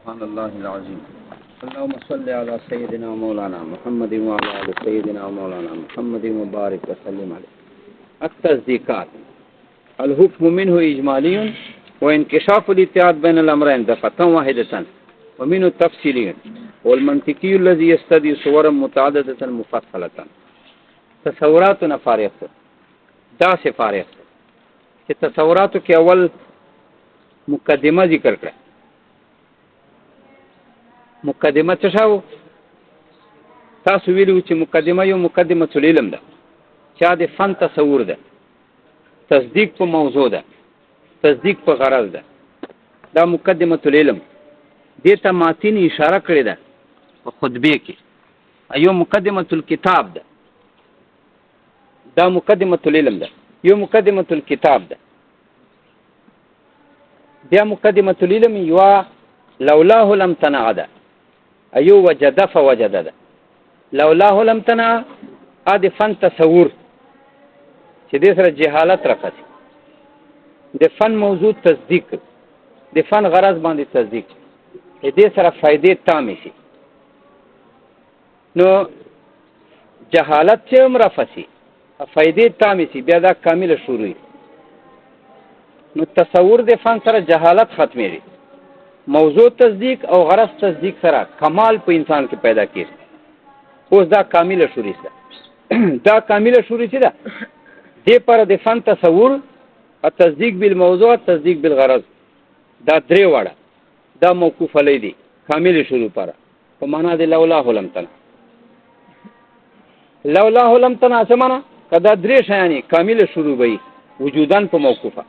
سبحان الله العظيم. اللهم صل على سيدنا مولانا محمد وعلى آل سيدنا مولانا محمد وبارك وسلم عليه. التصديقات الحكم منه إجمالي وانكشاف الاتحاد بين الأمرين دفعة واحدة ومنه تفصيلي والمنطقي الذي يستدعي صورا متعددة مفصلة. تصوراتنا فارغ دا سے فارغ چې تصوراتو کې اول مقدمه ذکر کړه. مقدمه څه شاو؟ تاسو ویلو چې مقدمه یو مقدمه العلم ده چې د فن تصور ده، تصدیق په موضوع ده، تصدیق په غرض ده. دا مقدمه العلم دې ته ماتین اشاره کړې ده په خطبه کې. ایو مقدمه الكتاب ده، دا مقدمه العلم ده. یو مقدمه الكتاب ده، بیا مقدمه العلم یو لولاه لم تنع ده، ایو وجد فوجد ده. لولاه لم تنع ا د فن تصور چې دې سره جهالت راځي. د فن موضوع تصدیق، د فن غرض باندې تصدیق، دې سره فائدې تامې شي. نو جهالت چې عمر فسی فائدې تامې شي، بیا دا کامل شروع. نو تصور د فن سره جهالت ختمې دي. موضوع تصدیق او غرض تصدیق سره کمال په انسان کې پیدا کیږي. اوس دا کامل شروع ده. دا کامل شروع ده. دې پر د فن تصور او تصدیق بالموضوع، تصدیق بالغرض، دا درې وړه دا موقوف علی دي. کامل شروع پر په معنا د لولاه لم تنع. لولاه لم تنع څه معنا؟ کدا درې شیانی کامل شروع وي وجودان په موقوفه،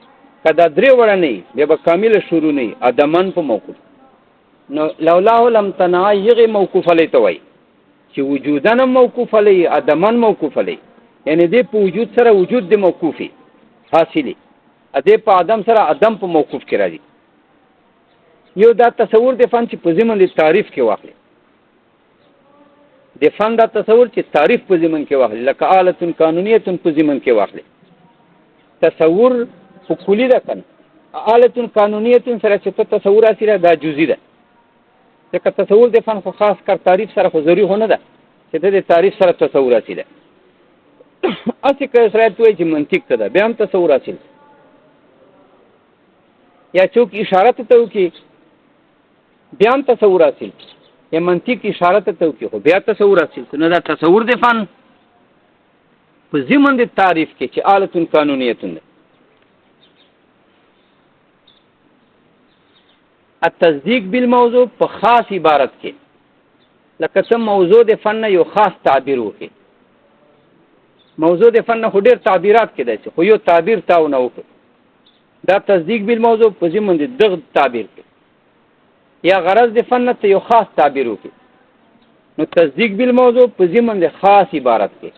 کدا درې وړه نه بیا به کامل شروع نه ادمن په موقوف. نو لولاه لم تنع یغه موقوف علی ته وای چې وجودان موقوف علی، ادمن موقوف علی، یعنی دې په وجود سره وجود د موقوفي حاصلې، دې په ادم سره ادم په موقوف کې راځي. یو دا تصور د فن چې په ضمن د تعریف کې واخلي، د فن دا تصور چې تعریف په ضمن کې واخلي، لکه آلة قانونیه په ضمن کې واخلي. تصور په کلی ده کنه، آلة قانونیه سره چې تصور اصله دا جزئی ده. ځکه تصور د فن خو خاص کر تعریف سره خو ضروري نه ده چې د تعریف سره تصور اصله. اسی که سره توې چې منطق ته ده بیا هم تصور اصل، یا څوک اشاره ته وکي بیا هم تصور اصل، یا منطق اشاره ته وکي خو بیا تصور اصل. نو دا تصور د فن په ضمن د تعریف کې چې آلة قانونیه ده. التصدیق بالموضوع په خاص عبارت کې لکه څه موضوع د فن یو خاص تعبیر وکي. موضوع د فن خو ډېر تعبیرات کې دی خو یو تعبیر تاو نه وکړي. دا تصدیق بالموضوع په ضمن د دغه تعبیر کې یا غرض د فن ته یو خاص تعبیر وکي. نو تصدیق بالموضوع په ضمن د خاص عبارت کې،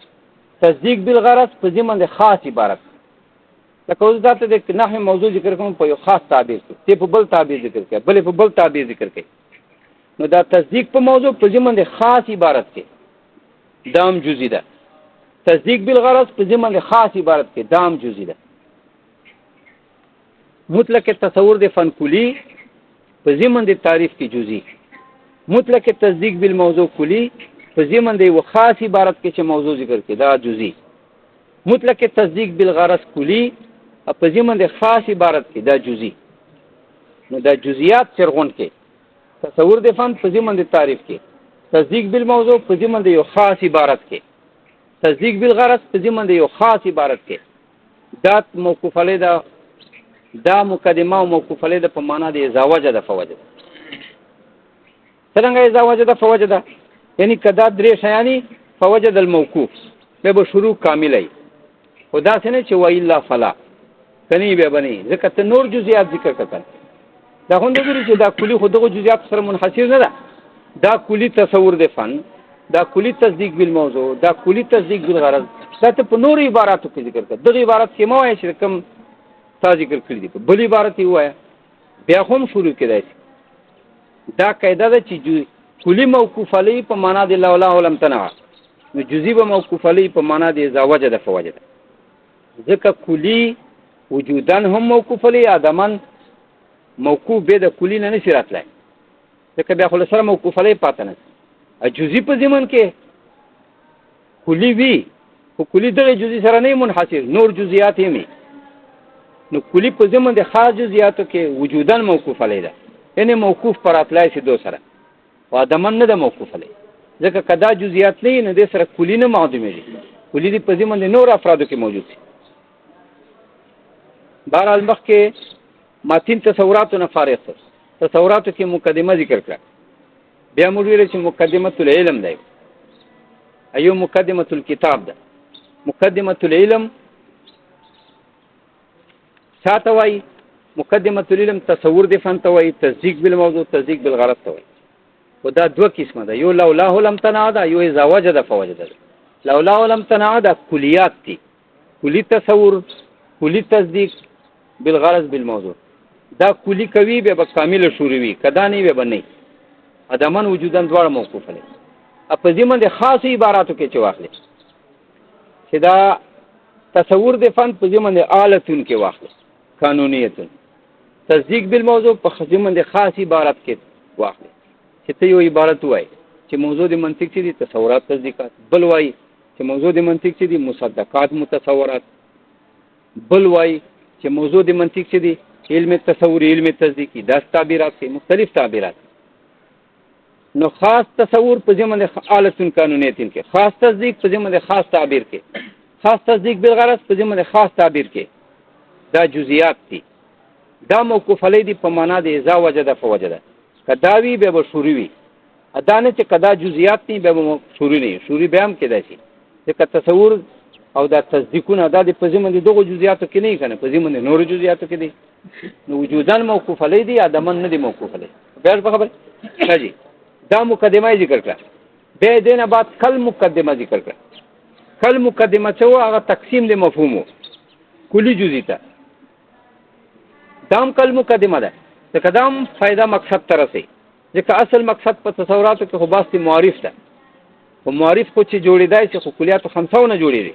تصدیق بالغرض په ضمن د خاص عبارت. لکه اوس دا ته د نحو موضوع ذکر کوم په یو خاص تعبیر کې، ته په بل تعبیر ذکر کوي، بل په بل تعبیر ذکر کوي. نو دا تصدیق په موضوع په ضمن د خاص عبارت کې دام جزئی ده. تصدیق بالغرض په ضمن د خاص عبارت کې دام جزئی ده. مطلق تصور د فن کلی په ضمن د تعریف کې جزئی، مطلق تصدیق بالموضوع کلی په ضمن د یو خاص عبارت کې چې موضوع ذکر کې دا جزئی، مطلق تصدیق بالغرض کلی په ضمن د خاص عبارت کې دا جزئی. نو دا جزئیات سرغون کې تصور د فن په ضمن د تعریف کې، تصدیق بالموضوع په ضمن د یو خاص عبارت کې، تصدیق بالغرض په ضمن د یو خاص عبارت کې دا موقوف علی ده. دا مقدمه او موقوف علی ده په معنا د ازاوجه ده فوجه ده. څنګه ازاوجه ده فوجه ده؟ یعنی کدا درې شیانی فوجه الموقوف به شروع کاملای خدا څنګه چې وای الا فلا کني به بني ځکه ته نور جزئیات ذکر کړل. دا خوندې چې دا کلی خو دغه جزئیات سره منحصر نه ده. دا کلی تصور د فن، دا کلی تصدیق بالموضوع، دا کلی تصدیق بالغرض، دا ته په نور عباراتو کې ذکر کړه. دغه عبارت کې مو وایي چې کوم تا ذکر کړی دی په بل عبارت یې وایي بیا هم شروع کړئ. دا قاعده ده چې کلی موقوف علی په معنا د لولاه لم تنع، نو جزئی به موقوف علی په معنا د زاوجه ده فوجه ده. ځکه کلی وجودان هم موقوف علی، ادمان موقوف به د کلی نه نشي راتلای. ځکه بیا خو له سره موقوف علیه پاته نه جزي په ضمن کې کلی وي خو کلی دغه جزي سره نه منحصر نور جزئیات یې نو کلی په ضمن د خاص جزئیاتو کې وجودن موقوف علیه ده یعنی موقوف پر اطلاع سي دو سره او ادمن نه ده موقوف علیه ځکه کدا جزئیات نه نه د سره کلی نه معلومېږي کلی دی په ضمن د نور افرادو کې موجود دي بهرحال مخکې ماتین تصوراتو نه فارغ تصوراتو کې مقدمه ذکر کړه بیا موږ ویل چې مقدمه العلم دی ایو مقدمه الكتاب ده مقدمه العلم شاته وای مقدمه العلم تصور د فن ته وای تصدیق بالموضوع تصدیق بالغرض ته وای ودا دوه قسمه ده یو لولاه لم تنع ده یو اذا وجد فوجد ده لولاه لم تنع ده کلیات دي کلی تصور کلی تصدیق بالغرض بالموضوع دا کلی کوي به کامل شوروي کدا نه به نه ادمن وجودن دواړه موقوف دي په ضمن د خاص عباراتو کې چواخلي چې دا تصور د فن په ضمن د آلتون کې واخلي قانونیت تصدیق بالموضوع په ضمن د خاص عبارت کې واخلي چې ته یو عبارت وای چې موضوع د منطق چې دي تصورات تصدیقات بل وای چې موضوع د منطق چې دي مصدقات متصورات بل وای چې موضوع د منطق چې دي علم تصور علم تصدیقی دا تعبیرات کې مختلف تعبیرات نو خاص تصور په ضمن د آلتون قانونیتین کې خاص تصدیق په ضمن د خاص تعبیر کې خاص تصدیق بالغرض په ضمن د خاص تعبیر کې دا جزئیات دي دا موقوف علی دي په معنا د اذا وجد فوجد کداوی به شوری وي ادانه چې کدا جزئیات نه به شوری نه شوری به هم کېدای شي چې تصور او دا تصدیقونه دا د په ضمن د دغه جزئیاتو کې نه کنه په ضمن د نور جزئیاتو کې دي نو وجودان موقوف علی دي ادمن نه دي موقوف علی بیا په خبر راځي دا مقدمه ذکر کړه به دینه بعد کل مقدمه ذکر کړه کل مقدمه چې هغه تقسیم د مفهومو کلی جزئی ته دام کل مقدمه ده چې قدم فائدہ مقصد تر رسي ځکه اصل مقصد په تصوراتو کې خو باسي معرف ده او معرف خو چې جوړیدای چې خو کلیات خمسه نه جوړیږي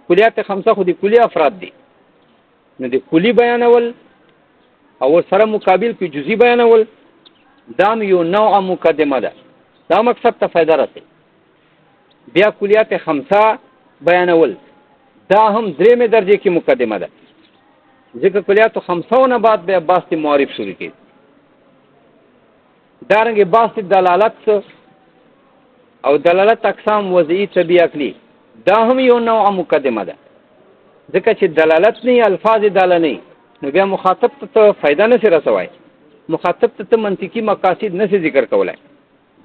کلیات خمسه خو د کلی افراد دي نو د کلی بیانول او سره مقابل په جزئی بیانول دام یو نوع مقدمه ده دا مقصد ته فائدہ رسي بیا کلیات خمسه بیانول دا هم درېمه درجه کې مقدمه ده ځکه کلیات خمسه نه بعد بیا باسط معرف شروع کړي دارنګه باسط دلالت او دلالت اقسام وضعی طبیعی عقلی دا هم یو نوع مقدمه ده ځکه چې دلالت نه الفاظ داله نه نو بیا مخاطب ته فائدہ نه رسوي مخاطب ته منطقي مقاصد نه ذکر کولای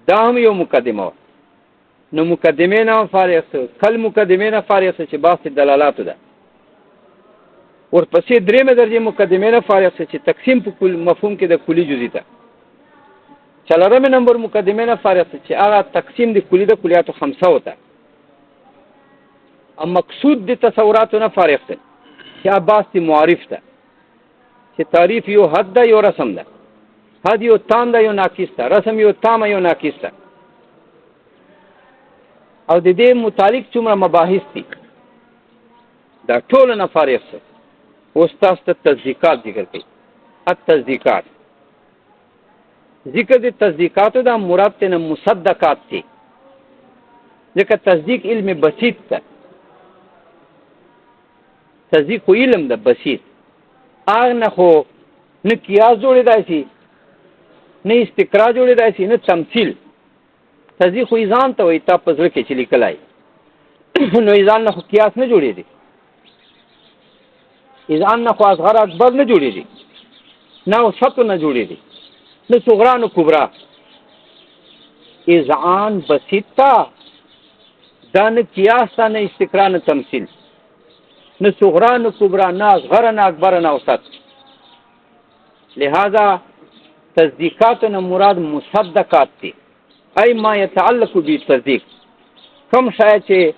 دا هم یو مقدمه نو مقدمه نه فارغ کل مقدمه نه فارغ چې باسط دلالات ده ورپسې درېمه درجه مقدمه نه فارغ چې تقسیم په کل مفهوم کې د کلی جزئی ته څلورمه نمبر مقدمه نه فارغ چې هغه تقسیم د کلی د کلیات خمسه وته ام مقصود د تصورات نه فارغ ده چې باسط معرف ده چې تعریف یو حد ده یو رسم ده حد یو تام ده یو ناقص ده رسم یو تام یو ناقص ده او د دې متعلق څومره مباحث دي دا ټول نه فارغ څه اوس تاسو ته تصدیقات ذکر کړي التصدیقات ذکر د تصدیقاتو دا مراد ته مصدقات دي ځکه تصدیق علم بسيط ده تصدیق علم ده بسيط اغه نه خو نه قیاس جوړیدای شي نه استقرا جوړیدای شي نه تمثيل تصدیق خو ځان ته وي تاسو ځکه چې لیکلای نو ځان نه قیاس نه جوړیږي ځان نه خو اصغر اکبر نه جوړیږي نه وسط نه جوړیږي نه صغرا نه کبرا ځان بسيطه دا نه قیاس نه استقرا نه تمثيل نه صغرا نه کبرا نه اصغر نه اکبر نه وسط لہذا تصدیقات نه مراد مصدقات دي ای ما يتعلق بالتصدیق کوم شای چې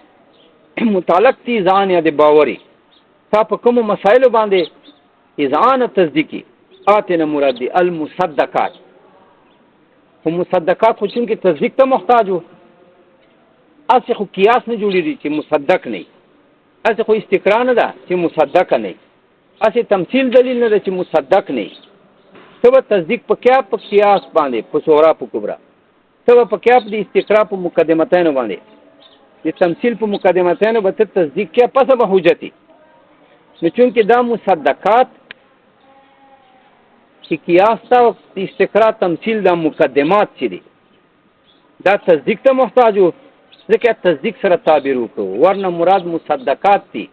متعلق دي ځان یا د باوري تا په کوم مسائل باندې اذعان تصدیقی آتنا مراد دي المصدقات هم مصدقات خو چې تصدیق ته محتاج وو اسی خو قیاس نه جوړیږي چې مصدق نه اسی خو استقرا نه ده چې مصدق نه اسی تمثيل دلیل نه ده چې مصدق نه ته به تصدیق په کیا په قیاس باندې په صغرا په کبرا ته به په کیا په استقرا په مقدمتین باندې د تمثيل په مقدمتین به ته تصدیق کیا پس به حجتی نو چونکه دا مصدقات چې قیاس تا او استقرا تمثيل دا مقدمات چي دي دا تصدیق ته محتاج وو ځکه تصدیق سره تعبیر وکړو ورنه مراد مصدقات دي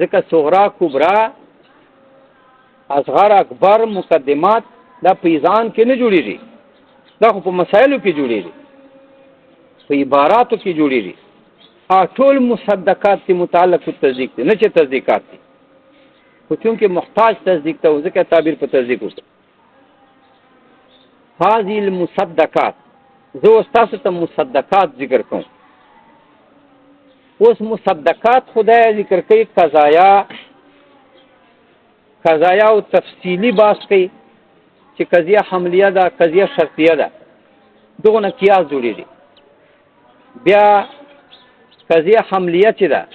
ځکه صغرا کبرا اصغر اکبر مقدمات دا په ځان کې نه جوړیږي دا خو په مسایلو کې جوړیږي په عباراتو کې جوړیږي ټول مصدقات تی متعلق تصدیق دي نه چې تصدیقات دي خو چونکې محتاج تصدیق ته ځکه تعبیر په تصدیق وکړو هذه المصدقات زه استاسو ته مصدقات ذکر کوم اوس مصدقات خدای ذکر کوي قضایا او تفصیلی باس کوي چې قضیه حملیه ده قضیه شرطیه ده دغه نه قیاس جوړیږي بیا قضیه حملیه چې ده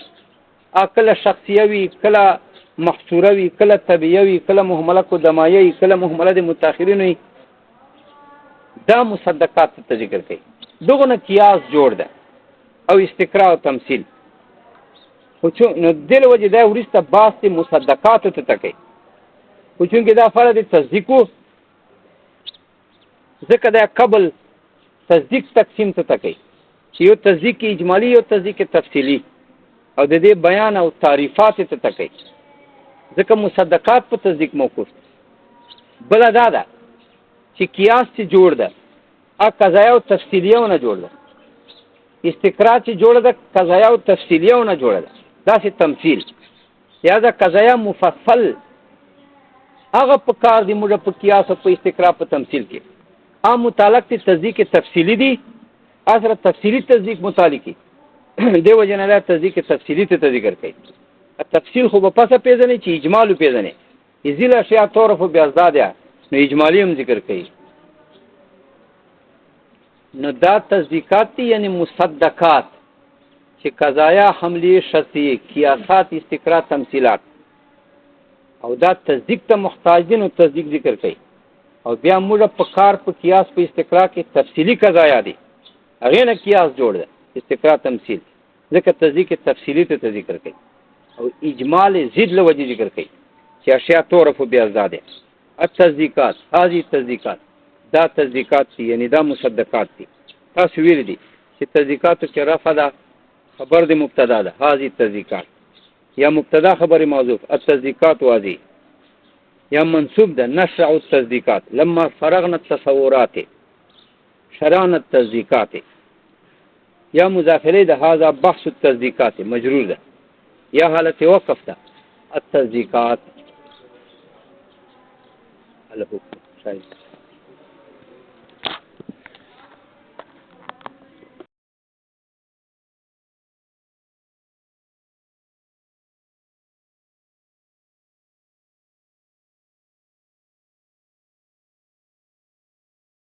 کله شخصیه وي کله محصوره وي کله طبیعه وي کله مهمله کو دمایه وي کله مهمله د متأخرین وي دا مصدقات ته ذکر کوي دغه نه قیاس جوړ ده او استقرا او تمثيل خو نو دل وجه دا ورسته باس مصدقات ته تکي خو چونکې دا فرض تصدیقو ځکه دا قبل تصدیق تقسیم ته تکي چې یو تصدیق اجمالی او تصدیق تفصیلی او د دې بیان او تعریفات ته تکي ځکه مصدقات په تصدیق موقوف بل دا ده چې قیاس چې جوړ ده قضایا او تفصیلیه نه جوړ ده استقرا چې جوړ ده قضایا او تفصیلیه نه جوړ ده دا سي تمثيل یا دا قضایا مفصل هغه په کار دی موږ په قیاس او په استقرا په تمثيل کې عام متعلق ته تصدیق تفصیلی دي اثر تفصیلی تصدیق متعلقي دیو جنا تصدیق تفصیلی ته ذکر کوي تفصیل خو په پاسه پیژنې چې اجمال پیژنې ازل اشیاء تعرف بیازداد نو اجمالی هم ذکر کوي نو دا تصدیقات دي یعنی مصدقات چې قضایا حملی شرطی قیاسات استقرا تمثيلات او دا تصدیق ته محتاج دي نو تصدیق ذکر کوي او بیا موږ په کار په قیاس په استقرا کې تفصیلی قضایا دي هغه نه قیاس جوړ ده استقرا تمثيل ځکه تصدیق تفصیلی ته ذکر کوي او اجمال ضد له وجه ذکر کوي چې اشیاء تعرف بیازداد التصدیقات هذه التصدیقات دا تصدیقات دي یعنی دا مصدقات دي تاسو ویل دي چې تصدیقات کې رفع ده خبر د مبتدا ده هذه التصدیقات یا مبتدا خبر موصوف التصدیقات واضح یا منصوب ده نشرع التصدیقات لما فرغنا التصورات شرعنا التصدیقات یا مضافره ده هذا بحث التصدیقات مجرور ده یا حالت وقف ده التصدیقات الحكم شاید